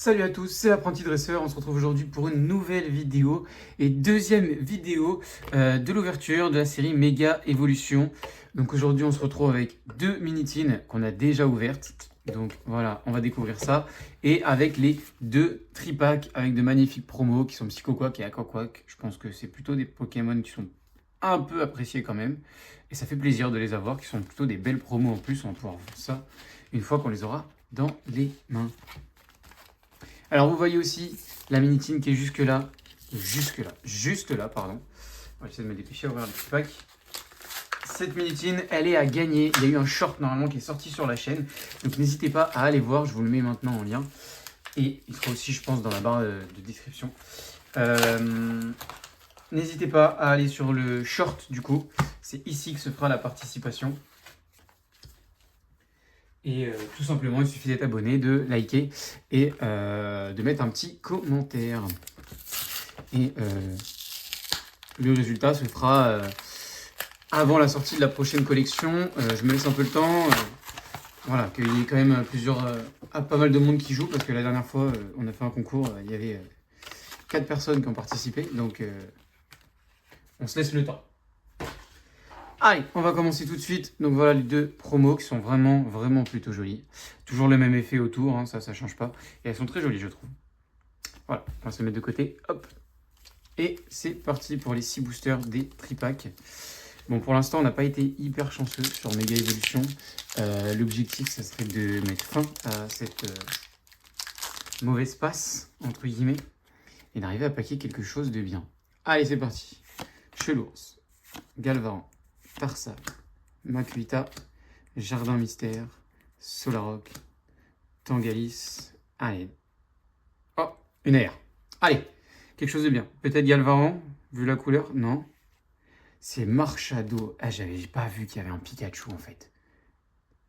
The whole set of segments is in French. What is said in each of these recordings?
Salut à tous, c'est l'apprenti dresseur. On se retrouve aujourd'hui pour une nouvelle vidéo et deuxième vidéo de l'ouverture de la série Méga Evolution. Donc aujourd'hui, on se retrouve avec deux mini-tines qu'on a déjà ouvertes. Donc voilà, on va découvrir ça. Et avec les deux tripacks avec de magnifiques promos qui sont Psychoquack et Aquaquack. Je pense que c'est plutôt des Pokémon qui sont un peu appréciés quand même. Et ça fait plaisir de les avoir, qui sont plutôt des belles promos en plus. On va pouvoir voir ça une fois qu'on les aura dans les mains. Alors vous voyez aussi la mini-tine qui est juste là, pardon. On va essayer de me dépêcher à ouvrir le petit pack. Cette mini-tine, elle est à gagner. Il y a eu un short normalement qui est sorti sur la chaîne. Donc n'hésitez pas à aller voir, je vous le mets maintenant en lien. Et il sera aussi, je pense, dans la barre de description. N'hésitez pas à aller sur le short du coup. C'est ici que se fera la participation. Et tout simplement, il suffit d'être abonné, de liker et de mettre un petit commentaire. Et le résultat se fera avant la sortie de la prochaine collection. Je me laisse un peu le temps. Voilà, qu'il y ait quand même pas mal de monde qui joue. Parce que la dernière fois, on a fait un concours. Il y avait 4 personnes qui ont participé. Donc, on se laisse le temps. Allez, on va commencer tout de suite. Donc voilà les deux promos qui sont vraiment plutôt jolies. Toujours le même effet autour, hein, ça change pas. Et elles sont très jolies, je trouve. Voilà, on va se les mettre de côté. Hop. Et c'est parti pour les 6 boosters des tripacks. Bon, pour l'instant, on n'a pas été hyper chanceux sur Méga Evolution. L'objectif, ça serait de mettre fin à cette mauvaise passe, entre guillemets, et d'arriver à paquer quelque chose de bien. Allez, c'est parti. Chelours, Galvaran, Tarsal, Makuhita, Jardin Mystère, Solaroc, Tangalis. Allez. Oh, une air. Allez, quelque chose de bien. Peut-être Galvaran, vu la couleur. Non. C'est Marshado. Ah, j'avais pas vu qu'il y avait un Pikachu en fait.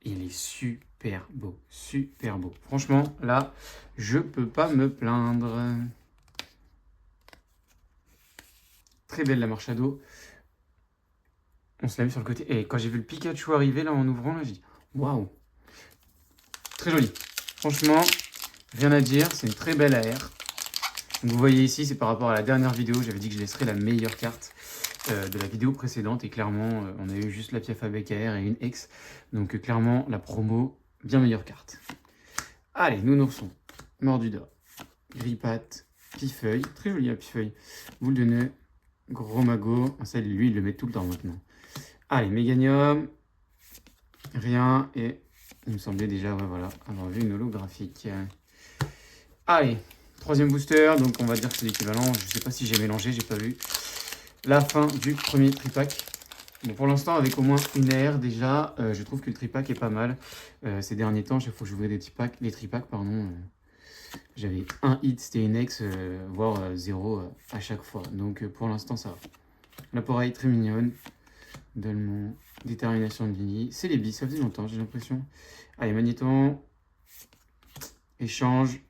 Il est super beau. Super beau. Franchement, là, je peux pas me plaindre. Très belle la Marshado. On se l'a mis sur le côté. Et quand j'ai vu le Pikachu arriver là en ouvrant, là, j'ai dit waouh. Très joli. Franchement, rien à dire. C'est une très belle AR. Donc vous voyez ici, c'est par rapport à la dernière vidéo. J'avais dit que je laisserais la meilleure carte de la vidéo précédente. Et clairement, on a eu juste la Piaf avec AR et une X. Donc clairement, la promo, bien meilleure carte. Allez, Nounoursson, Morduda, Grippat, Pifeuille. Très joli la Pifeuille. Boule de nœud, Gros Mago. Ça, lui, il le met tout le temps maintenant. Allez, Méganium. Rien. Et il me semblait déjà, ouais, voilà, avoir vu une holographique. Allez, troisième booster. Donc, on va dire que c'est l'équivalent. Je ne sais pas si j'ai mélangé, j'ai pas vu. La fin du premier tripack. Bon, pour l'instant, avec au moins une air déjà, je trouve que le tripack est pas mal. Ces derniers temps, chaque fois que j'ouvrais les tripacks, pardon, j'avais un hit, c'était une ex, voire 0 à chaque fois. Donc pour l'instant, ça va. L'appareil très mignonne. Dolmon, détermination de Lily. C'est les bis, ça faisait longtemps, j'ai l'impression. Allez, Magnéton. Échange.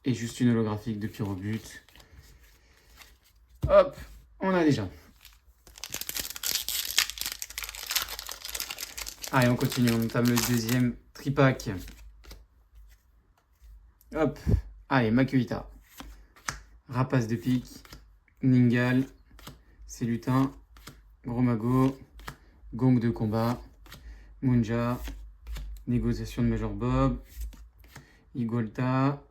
Et juste une holographique de Pyrobut. Hop, on a déjà. Allez, on continue, on entame le deuxième tripack. Hop, allez, Makuhita. Rapace de pique. Ningal. Célutin. Gros Mago. Gong de combat. Munja. Négociation de Major Bob. Igolta.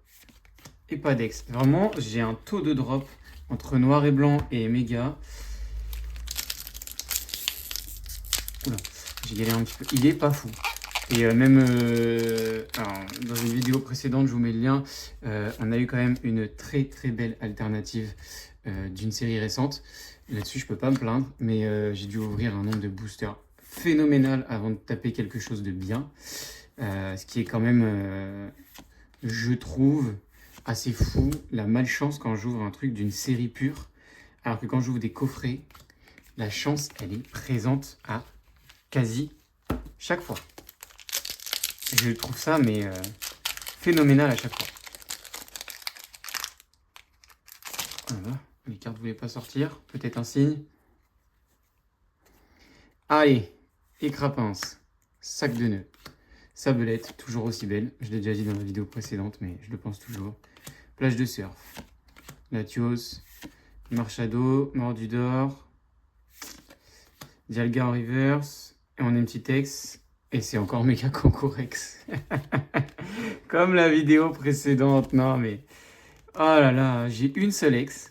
Et Padex. Vraiment, j'ai un taux de drop entre noir et blanc et méga. Oula, j'ai galéré un petit peu. Il est pas fou. Et même alors, dans une vidéo précédente, je vous mets le lien, on a eu quand même une très belle alternative d'une série récente. Là-dessus, je peux pas me plaindre, mais j'ai dû ouvrir un nombre de boosters phénoménal avant de taper quelque chose de bien. Ce qui est quand même, je trouve, assez fou, la malchance quand j'ouvre un truc d'une série pure, alors que quand j'ouvre des coffrets, la chance, elle est présente à quasi chaque fois. Je trouve ça, mais phénoménal à chaque fois. Voilà, les cartes ne voulaient pas sortir, peut-être un signe. Allez, Écrapince, Sac de nœuds, Sabelette, toujours aussi belle. Je l'ai déjà dit dans la vidéo précédente, mais je le pense toujours. Plage de surf. Latios. Marchado. Mordudor. Dialga en reverse. Et on a une petite ex. Et c'est encore méga Kangourex. Comme la vidéo précédente. Non, mais... Oh là là, j'ai une seule ex.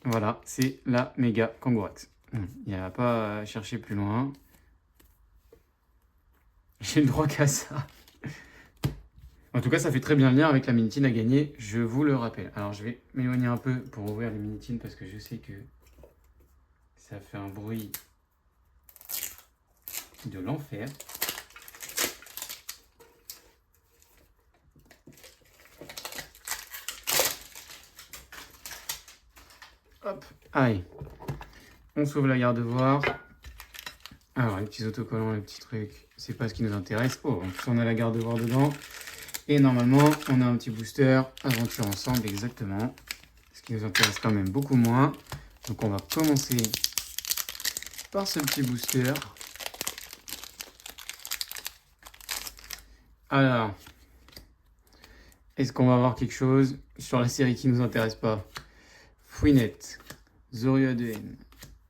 Voilà, c'est la méga Kangourex. Il n'y a pas à chercher plus loin. J'ai le droit qu'à ça. En tout cas, ça fait très bien le lien avec la Minitine à gagner, je vous le rappelle. Alors, je vais m'éloigner un peu pour ouvrir les Minitines parce que je sais que ça fait un bruit de l'enfer. Hop, allez. On s'ouvre la garde-voir. Alors, les petits autocollants, les petits trucs, c'est pas ce qui nous intéresse. Oh, en plus, on a la garde-voir dedans. Et normalement, on a un petit booster Aventure Ensemble, exactement. Ce qui nous intéresse quand même beaucoup moins. Donc, on va commencer par ce petit booster. Alors, est-ce qu'on va avoir quelque chose sur la série qui nous intéresse pas? Fouinette, Zorioden,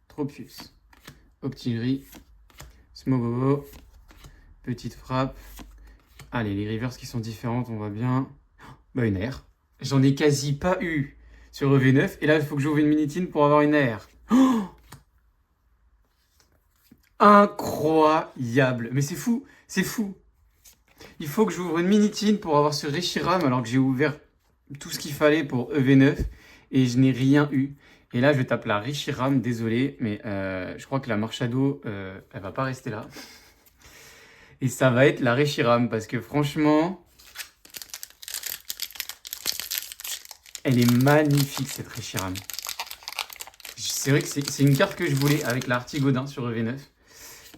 Tropius, Octillerie, Smogogo, Petite Frappe. Allez, les reverse qui sont différentes, on va bien. Bah, une air. J'en ai quasi pas eu sur EV9. Et là, il faut que j'ouvre une Minitine pour avoir une air. Oh, incroyable. Mais c'est fou, c'est fou. Il faut que j'ouvre une Minitine pour avoir ce Reshiram alors que j'ai ouvert tout ce qu'il fallait pour EV9 et je n'ai rien eu. Et là, je tape la Reshiram, désolé, mais je crois que la Marchado, elle va pas rester là. Et ça va être la Reshiram parce que franchement, elle est magnifique cette Reshiram. C'est vrai que c'est une carte que je voulais avec l'Artigodin sur EV9.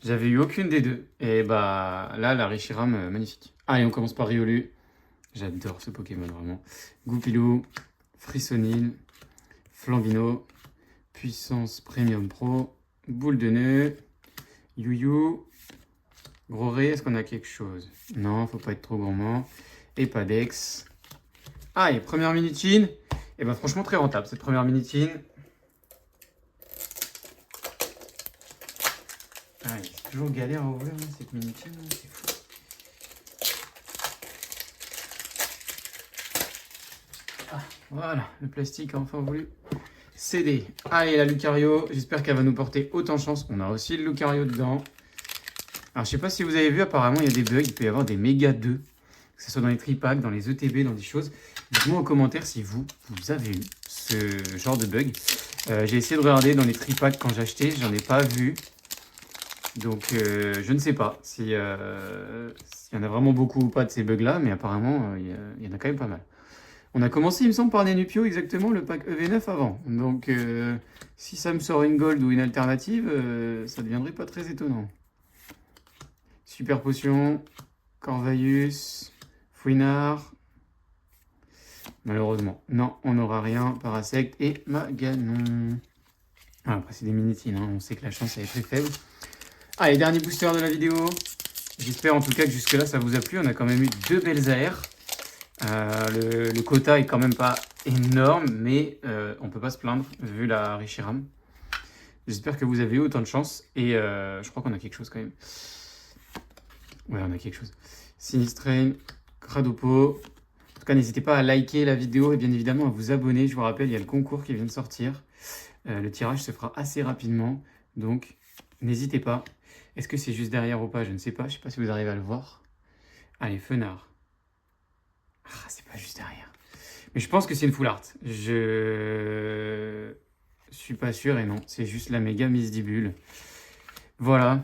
J'avais eu aucune des deux. Et bah là, la Reshiram, magnifique. Allez, on commence par Riolu. J'adore ce Pokémon vraiment. Goupilou, Frissonil, Flambino, Puissance Premium Pro, Boule de Nœud, Youyou, Gros Ré, est-ce qu'on a quelque chose? Non, faut pas être trop gourmand. Et pas d'ex. Ah, et première Minitine. Et bah franchement très rentable cette première Minitine. Ah, c'est toujours galère à ouvrir cette Minitine, c'est fou. Ah, voilà, le plastique a enfin voulu céder. Allez, la Lucario, j'espère qu'elle va nous porter autant de chance. On a aussi le Lucario dedans. Alors, je sais pas si vous avez vu, apparemment, il y a des bugs. Il peut y avoir des méga 2, que ce soit dans les tripacks, dans les ETB, dans des choses. Dites-moi en commentaire si vous avez eu ce genre de bug. J'ai essayé de regarder dans les tripacks quand j'ai acheté. J'en ai pas vu. Donc, je ne sais pas s'il y en a vraiment beaucoup ou pas de ces bugs-là. Mais apparemment, il y en a quand même pas mal. On a commencé, il me semble, par Nenupio, exactement, le pack EV9 avant. Donc, si ça me sort une gold ou une alternative, ça ne deviendrait pas très étonnant. Super Potion, Corvaius, Fouinard. Malheureusement, non, on n'aura rien. Parasect et Maganon. Ah, après, c'est des Minitines, hein. On sait que la chance elle est très faible. Allez, dernier booster de la vidéo. J'espère en tout cas que jusque-là, ça vous a plu. On a quand même eu 2 belles AR. Le quota est quand même pas énorme, mais on peut pas se plaindre vu la Reshiram. J'espère que vous avez eu autant de chance. Et je crois qu'on a quelque chose quand même. Ouais, on a quelque chose. Sinistrain, Cradopo. En tout cas, n'hésitez pas à liker la vidéo et bien évidemment à vous abonner. Je vous rappelle, il y a le concours qui vient de sortir. Le tirage se fera assez rapidement. Donc, n'hésitez pas. Est-ce que c'est juste derrière ou pas? Je ne sais pas. Je ne sais pas si vous arrivez à le voir. Allez, Fenard. Ah, c'est pas juste derrière. Mais je pense que c'est une full art. Je suis pas sûr et non. C'est juste la méga Misdibule. Voilà.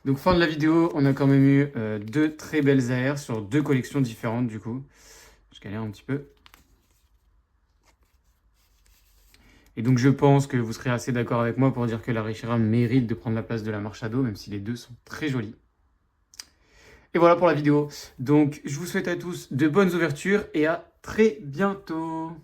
Donc fin de la vidéo, on a quand même eu 2 très belles AR sur 2 collections différentes du coup. Je galère un petit peu. Et donc je pense que vous serez assez d'accord avec moi pour dire que la Reshiram mérite de prendre la place de la Marchado, même si les deux sont très jolis. Et voilà pour la vidéo. Donc je vous souhaite à tous de bonnes ouvertures et à très bientôt.